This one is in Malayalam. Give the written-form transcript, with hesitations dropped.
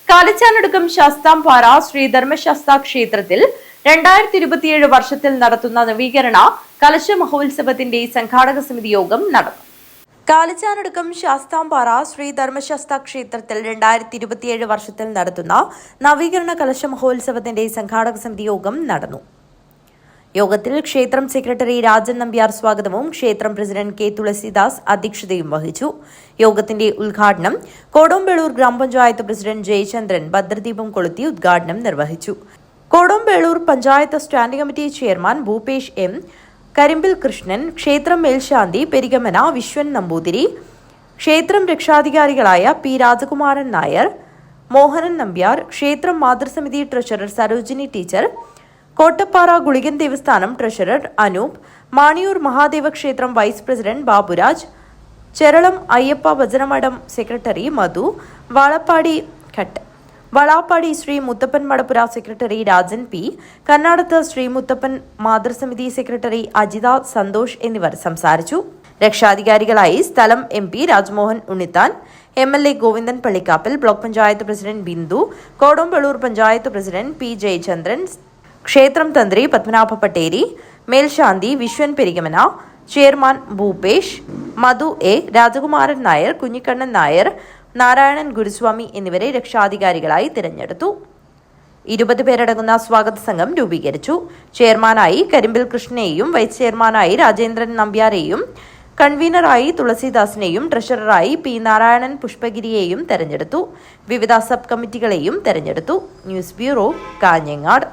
കാലിച്ചാനടുക്കം ശാസ്താംപാറ ശ്രീ ധർമ്മശാസ്താ ക്ഷേത്രത്തിൽ 2027 വർഷത്തിൽ നടത്തുന്ന നവീകരണ കലശ മഹോത്സവത്തിന്റെ സംഘാടക സമിതി യോഗം നടന്നു. കാലിച്ചാനടുക്കം ശാസ്താംപാറ ശ്രീ ധർമ്മശാസ്താ ക്ഷേത്രത്തിൽ 2027 വർഷത്തിൽ നടത്തുന്ന നവീകരണ കലശ മഹോത്സവത്തിന്റെ സംഘാടക സമിതി യോഗം നടന്നു. യോഗത്തിൽ ക്ഷേത്രം സെക്രട്ടറി രാജൻ നമ്പ്യാർ സ്വാഗതവും ക്ഷേത്രം പ്രസിഡന്റ് കെ തുളസിദാസ് അധ്യക്ഷതയും വഹിച്ചു. യോഗത്തിന്റെ ഉദ്ഘാടനം കോടോംബേളൂർ ഗ്രാമപഞ്ചായത്ത് പ്രസിഡന്റ് ജയചന്ദ്രൻ ഭദ്രദീപം കൊളുത്തി ഉദ്ഘാടനം നിർവഹിച്ചു. Kodombelur panchayat standing committee chairman Bhupesh M, കരിമ്പിൽ കൃഷ്ണൻ, ക്ഷേത്രം മേൽശാന്തി പെരിഗമന വിശ്വൻ നമ്പൂതിരി, ക്ഷേത്രം രക്ഷാധികാരികളായ പി രാജകുമാരൻ നായർ, മോഹനൻ നമ്പ്യാർ, ക്ഷേത്രം മാതൃസമിതി ട്രഷറർ സരോജിനി ടീച്ചർ, കോട്ടപ്പാറ ഗുളികൻ ദേവസ്ഥാനം ട്രഷറർ അനൂപ്, മാണിയൂർ മഹാദേവ ക്ഷേത്രം വൈസ് പ്രസിഡന്റ് ബാബുരാജ്, ചെരളം അയ്യപ്പ ഭജനമഠം സെക്രട്ടറി മധു, വളാപ്പാടി ശ്രീ മുത്തപ്പൻ മടപ്പുര സെക്രട്ടറി രാജൻ പി, കർണാടത്ത് ശ്രീ മുത്തപ്പൻ മാതൃസമിതി സെക്രട്ടറി അജിത സന്തോഷ് എന്നിവർ സംസാരിച്ചു. രക്ഷാധികാരികളായി സ്ഥലം MP Rajmohan Unnithan, MLA Govindan Pallikkappil, block panchayat president Bindu, Kodombelur panchayat president P Jayachandran, ക്ഷേത്രം തന്ത്രി പത്മനാഭ പട്ടേരി, മേൽശാന്തി വിശ്വൻ പെരിഗമന, ചെയർമാൻ ഭൂപേഷ്, മധു A, രാജകുമാരൻ നായർ, കുഞ്ഞിക്കണ്ണൻ നായർ, നാരായണൻ ഗുരുസ്വാമി എന്നിവരെ രക്ഷാധികാരികളായി തിരഞ്ഞെടുത്തു. 20 പേരടങ്ങുന്ന സ്വാഗത സംഘം രൂപീകരിച്ചു. ചെയർമാനായി കരിമ്പിൽ കൃഷ്ണനെയും വൈസ് ചെയർമാനായി രാജേന്ദ്രൻ നമ്പ്യാരെയും കൺവീനറായി തുളസിദാസിനെയും ട്രഷററായി P നാരായണൻ പുഷ്പഗിരിയെയും തെരഞ്ഞെടുത്തു. വിവിധ സബ് കമ്മിറ്റികളെയും തെരഞ്ഞെടുത്തു. News bureau, Kanhangad.